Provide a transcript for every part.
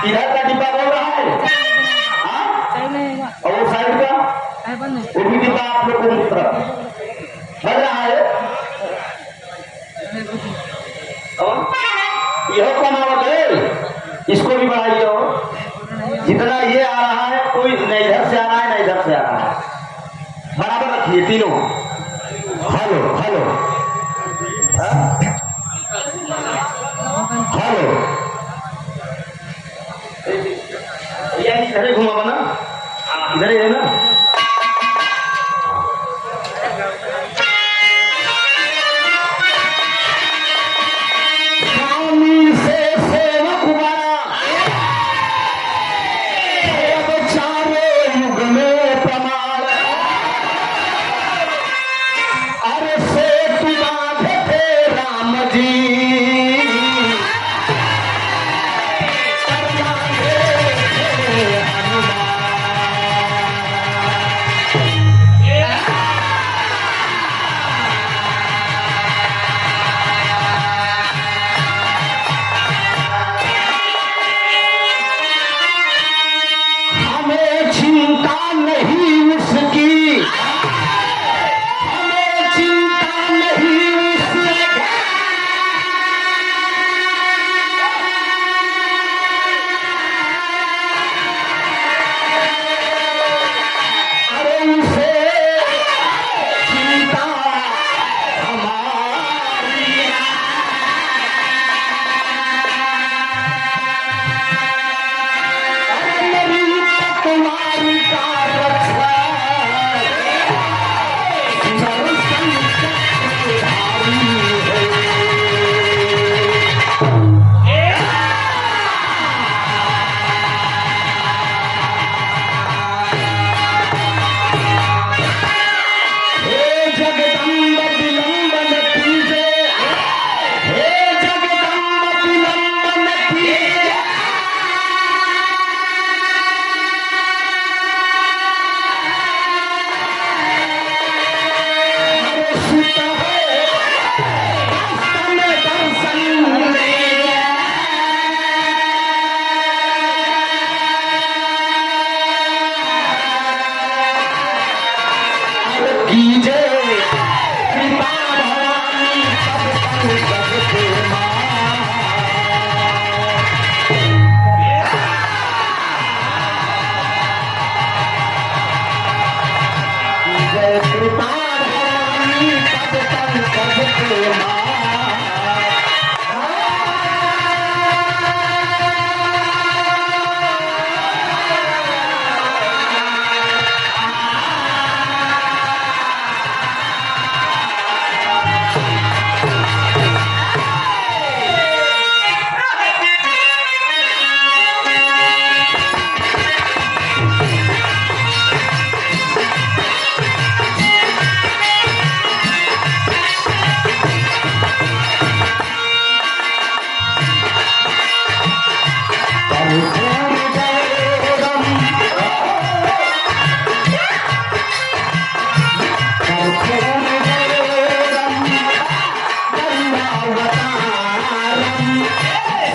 इधर का डिब्बा बोल रहा है और वो साइड का वो भी डिब्बा आप लोग को मित्र बज रहा है। यह कमावत है, इसको भी बढ़ाइए। जितना ये आ रहा है कोई न इधर से आ रहा है ना इधर से आ रहा है, बराबर रखिए तीनों। हेलो हेलो हेलो, इधर ही घुमा ना, इधर ही है ना।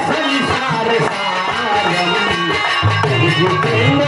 संसार सारम भुजगेंद्र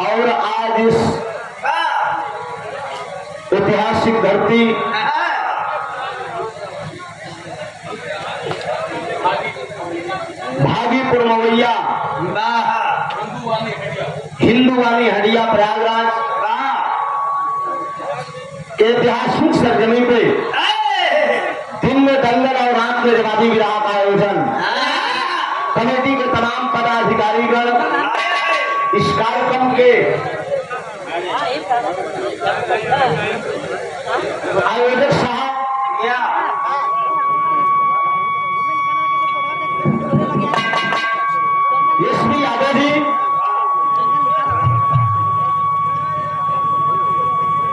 और आज इस ऐतिहासिक धरती भागीपुर मवैया हिंदुवानी हडिया प्रयागराज ऐतिहासिक सरजमी पे दिन में दंगल और रात में जमाती विराह का आयोजन कमेटी के तमाम पदाधिकारीगण इस कार्यक्रम के आयोजक साहब एसपी यादव जी,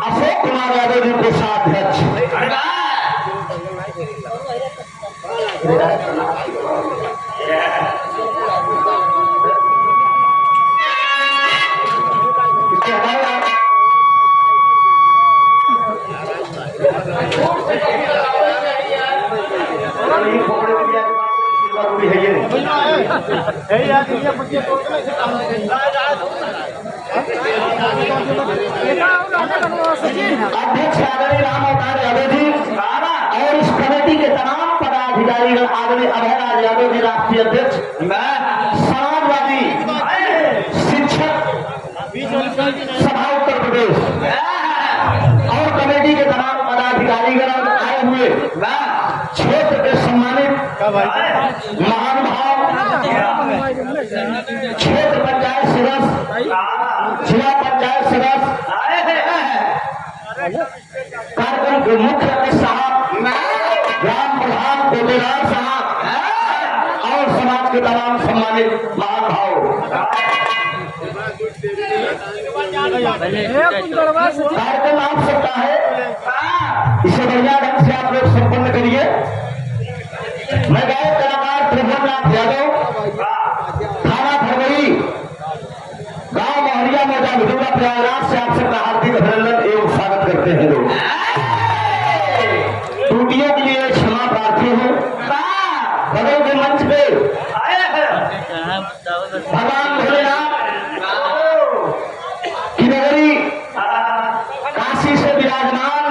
अशोक कुमार यादव जी कोषाध्यक्ष, अध्यक्ष आदरणीय राम अवतार यादव जी और इस कमेटी के तमाम पदाधिकारीगण आदरणीय अभयराज यादव जी राष्ट्रीय अध्यक्ष, समाजवादी शिक्षक सभा उत्तर प्रदेश और कमेटी के तमाम पदाधिकारीगण आए हुए क्षेत्र के सम्मानित महानुभाव, क्षेत्र पंचायत सदस्य, जिला पंचायत सदस्य, कार्यक्रम के मुख्य अतिथि साहब, ग्राम प्रधान कोटेराम साहब और समाज के तमाम सम्मानित महानुभाव, कार्यक्रम आप सकता है, इसे बढ़िया ढंग से आप लोग संपन्न करिए। मैं गायक कलाकार त्रिभुवननाथ यादव, थाना फरवरी, गांव मोहरिया मौजा भिडूरा प्रयागराज से आप सबका हार्दिक अभिनंदन एवं स्वागत करते हैं। लोग त्रुटियों के लिए क्षमा प्रार्थी हूँ। बगल के मंच पे भगवान भोलेनाथ की नगरी काशी से विराजमान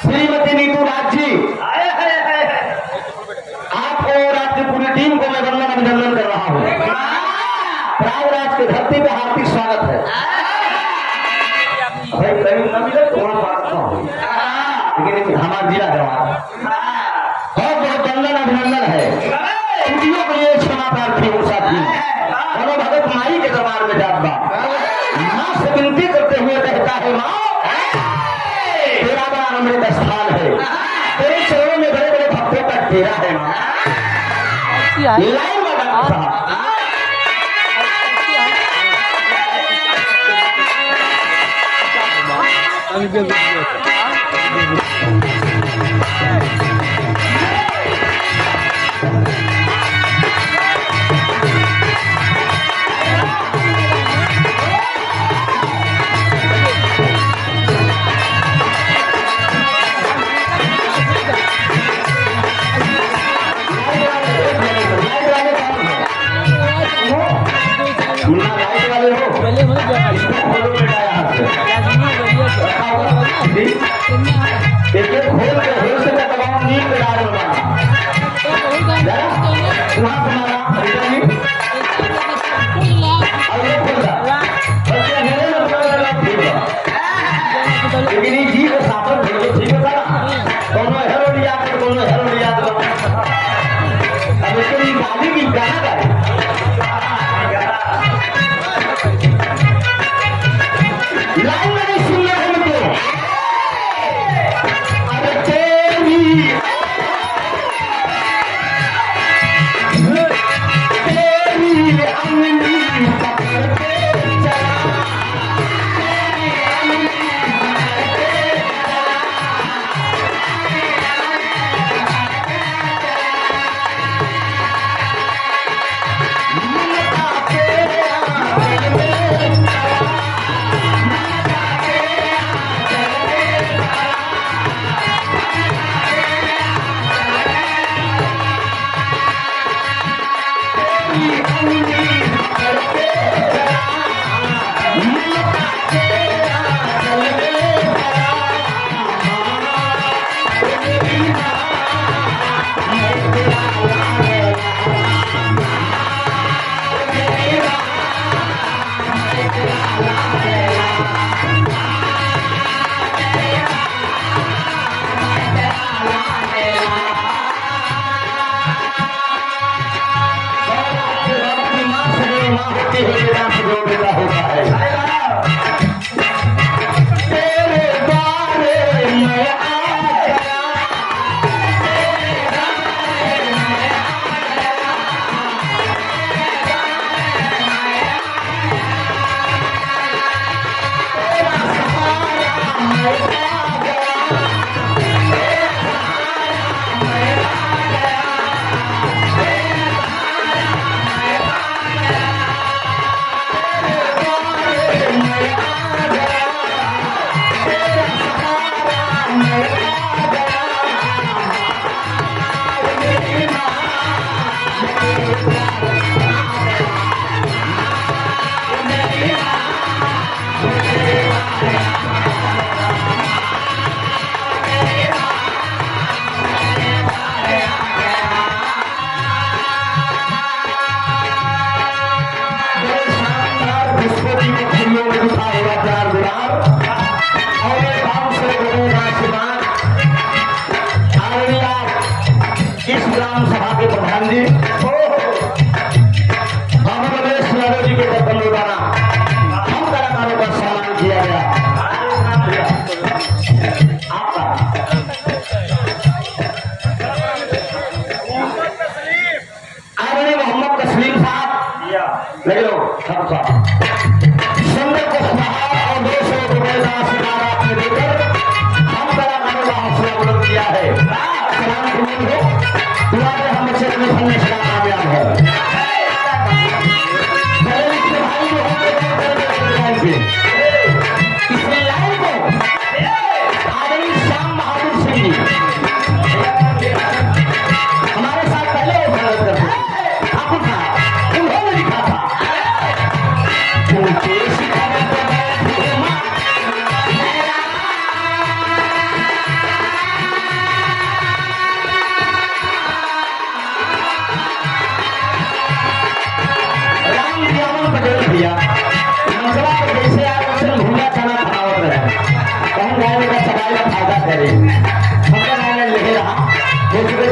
श्रीमती नीतू राज जी, आपको और आपकी पूरी टीम को मैं वंदन अभिनंदन कर रहा हूँ। प्रयागराज की धरती पे हार्दिक स्वागत है। भाई कहीं न मिले तो वहां बात ना हो, लेकिन हमारा जिला जवान बहुत बहुत वंदन अभिनंदन है। त्रुटियों के लिए क्षमा प्रार्थी हूँ साथी। बोलो भगत माई के दरबार में जात बा, माँ से विनती करते हुए कहता है, माँ तेरा बड़ा अमृत स्थान है, तेरे चरणों में बड़े बड़े भक्तों का डेरा है माँ। लाइन में डॉक्टर साहब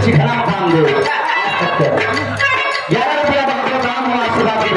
चिकना मकान दे आज तक 11 रुपया बहुत काम हुआ सुबह की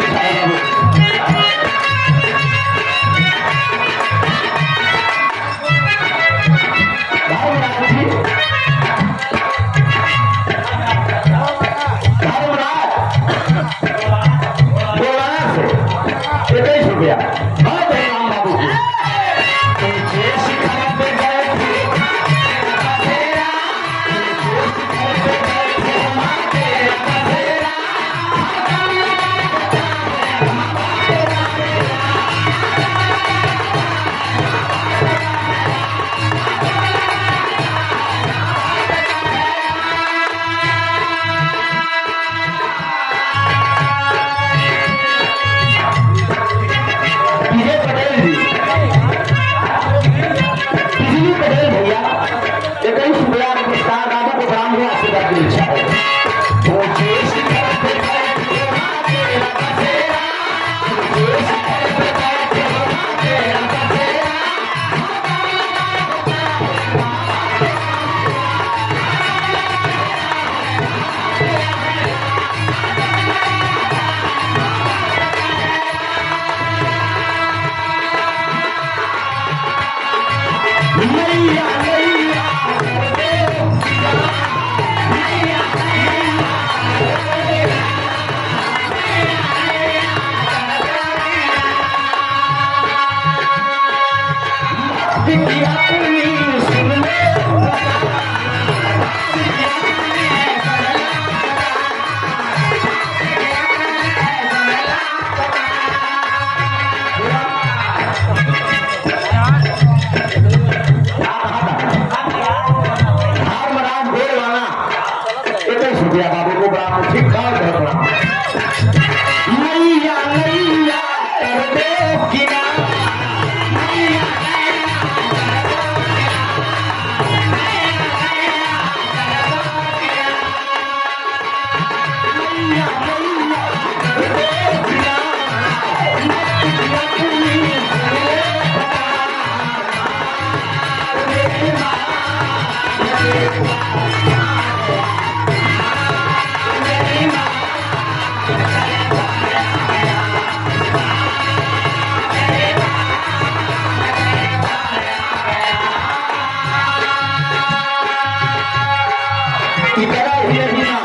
इतना ही नहीं ना,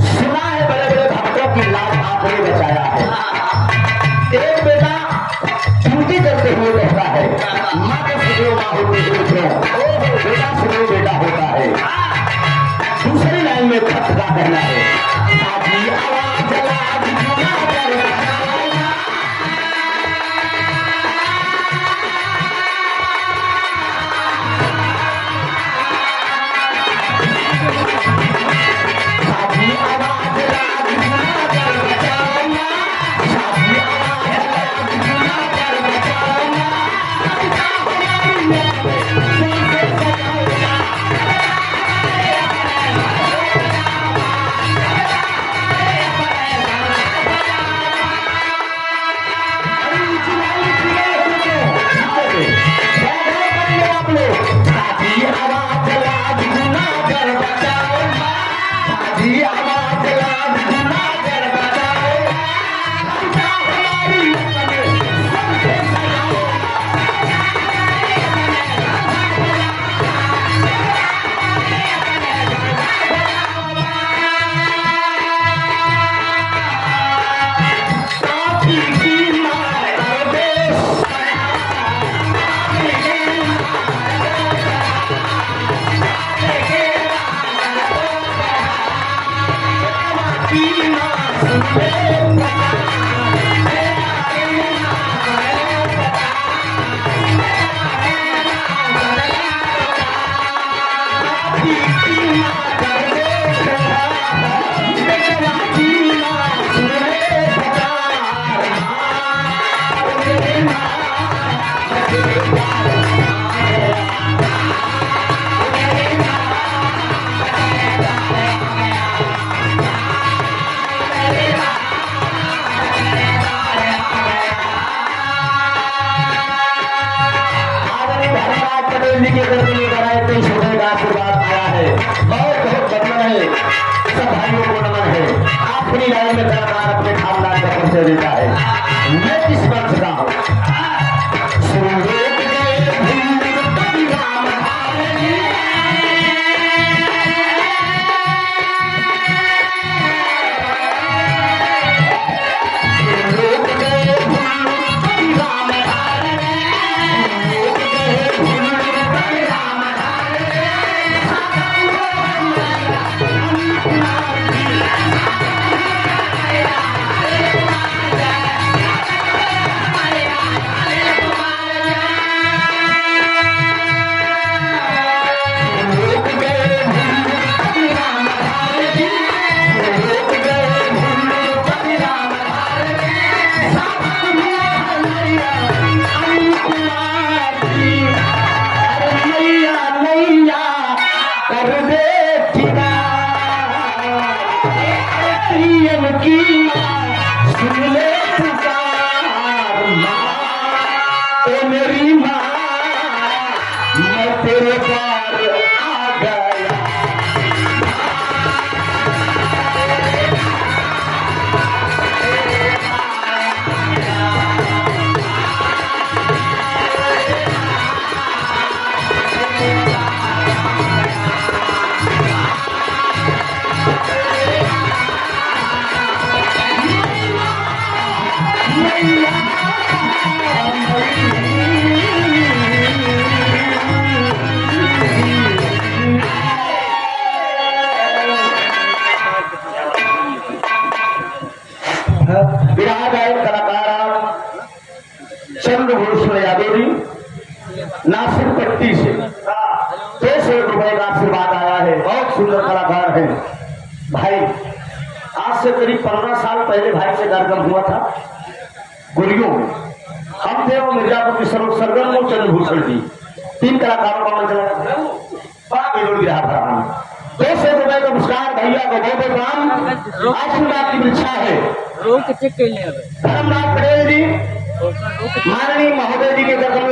सुना है बड़े बड़े भक्तों की लाज आपने बचाया है। एक बेटा ड्यूटी करते हुए कहता है, माँ के सुनो माँ होती है बेटा सुनो बेटा होता है। दूसरी लाइन में भक्त का कहना है, साथी आवाज जला दिखा कर जी के घर में लेकर आए तो छोटे का आशीर्वाद आया है। बहुत बहुत बंधन है, सब भाइयों को नमन है। आखिरी लाइन में कलाकार अपने खानदान का परिचय देता है। मैं किस वंश का हूँ, मेरी माँ मैं तेरे पार आ गया। बिहार गायक कलाकार चंद्रभूषण यादव जी नासिक पट्टी से 200 रुपए का आशीर्वाद आया है। बहुत सुंदर कलाकार है भाई। आज से करीब 15 साल पहले भाई से कार्यक्रम हुआ था गुरियों में। हम थे वो मिर्जापुर के सरगम और चंद्रभूषण जी, 3 कलाकारों का मंच लगा। बड़ा बिगड़ गया था। 200 रुपए का पुरस्कार भैया को बहुत बहुत आशीर्वाद की इच्छा है। धर्मनाथ पटेल जी माननीय महोदय जी के दर्शन